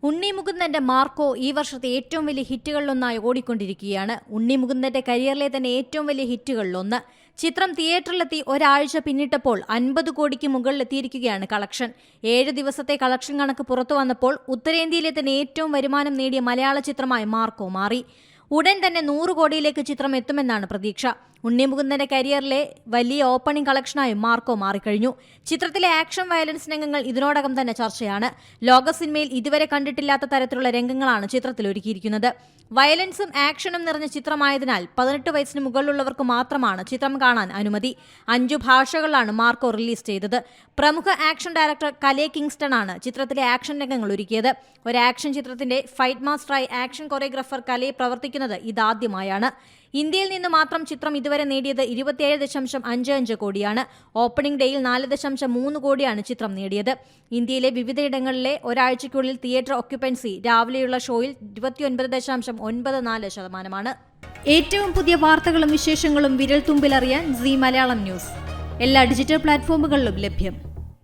ഉണ്ണി മുകുന്ദന്റെ Marco ഈ വർഷത്തെ ഏറ്റവും വലിയ ഹിറ്റുകളിലൊന്നായി ഓടിക്കൊണ്ടിരിക്കുകയാണ്. ഉണ്ണി മുകുന്ദന്റെ കരിയറിലെ തന്നെ ഏറ്റവും വലിയ ഹിറ്റുകളിലൊന്ന്. ചിത്രം തിയേറ്ററിലെത്തി ഒരാഴ്ച പിന്നിട്ടപ്പോൾ 50 കോടിക്ക് മുകളിലെത്തിയിരിക്കുകയാണ് കളക്ഷൻ. 7 ദിവസത്തെ കളക്ഷൻ കണക്ക് പുറത്തു വന്നപ്പോൾ ഉത്തരേന്ത്യയിലെ തന്നെ ഏറ്റവും വരുമാനം നേടിയ മലയാള ചിത്രമായി മാർക്കോ മാറി. ഉടൻ തന്നെ 100 കോടിയിലേക്ക് ചിത്രം എത്തുമെന്നാണ് പ്രതീക്ഷ. ഉണ്ണി മുകുന്ദന്റെ കരിയറിലെ വലിയ ഓപ്പണിംഗ് കളക്ഷനായി മാർക്കോ മാറിക്കഴിഞ്ഞു. ചിത്രത്തിലെ ആക്ഷൻ വയലൻസ് രംഗങ്ങൾ ഇതിനോടകം തന്നെ ചർച്ചയാണ്. ലോക സിനിമയിൽ ഇതുവരെ കണ്ടിട്ടില്ലാത്ത തരത്തിലുള്ള രംഗങ്ങളാണ് ചിത്രത്തിൽ ഒരുക്കിയിരിക്കുന്നത്. വയലൻസും ആക്ഷനും നിറഞ്ഞ ചിത്രമായതിനാൽ 18 വയസ്സിന് മുകളിലുള്ളവർക്ക് മാത്രമാണ് ചിത്രം കാണാൻ അനുമതി. 5 ഭാഷകളിലാണ് മാർക്കോ റിലീസ് ചെയ്തത്. പ്രമുഖ ആക്ഷൻ ഡയറക്ടർ കലെ കിങ്സ്റ്റൺ ആണ് ചിത്രത്തിലെ ആക്ഷൻ രംഗങ്ങൾ ഒരുക്കിയത്. ഒരു ആക്ഷൻ ചിത്രത്തിന്റെ ഫൈറ്റ് മാസ്റ്ററായി ആക്ഷൻ കൊറിയോഗ്രാഫർ കലെ പ്രവർത്തിക്കുന്നത് ഇതാദ്യമായാണ്. ഇന്ത്യയിൽ നിന്ന് മാത്രം ചിത്രം ഇതുവരെ നേടിയത് 27.55 കോടിയാണ്. ഓപ്പണിംഗ് ഡേയിൽ 4.3 കോടിയാണ് ചിത്രം നേടിയത്. ഇന്ത്യയിലെ വിവിധയിടങ്ങളിലെ ഒരാഴ്ചയ്ക്കുള്ളിൽ തിയേറ്റർ ഓക്യുപ്പൻസി രാവിലെയുള്ള ഷോയിൽ 29.94%. ഏറ്റവും പുതിയ വാർത്തകളും വിശേഷങ്ങളും വിരൽ തുമ്പിലറിയാൻ സീ മലയാളം ന്യൂസ് എല്ലാ ഡിജിറ്റൽ പ്ലാറ്റ്ഫോമുകളിലും ലഭ്യം.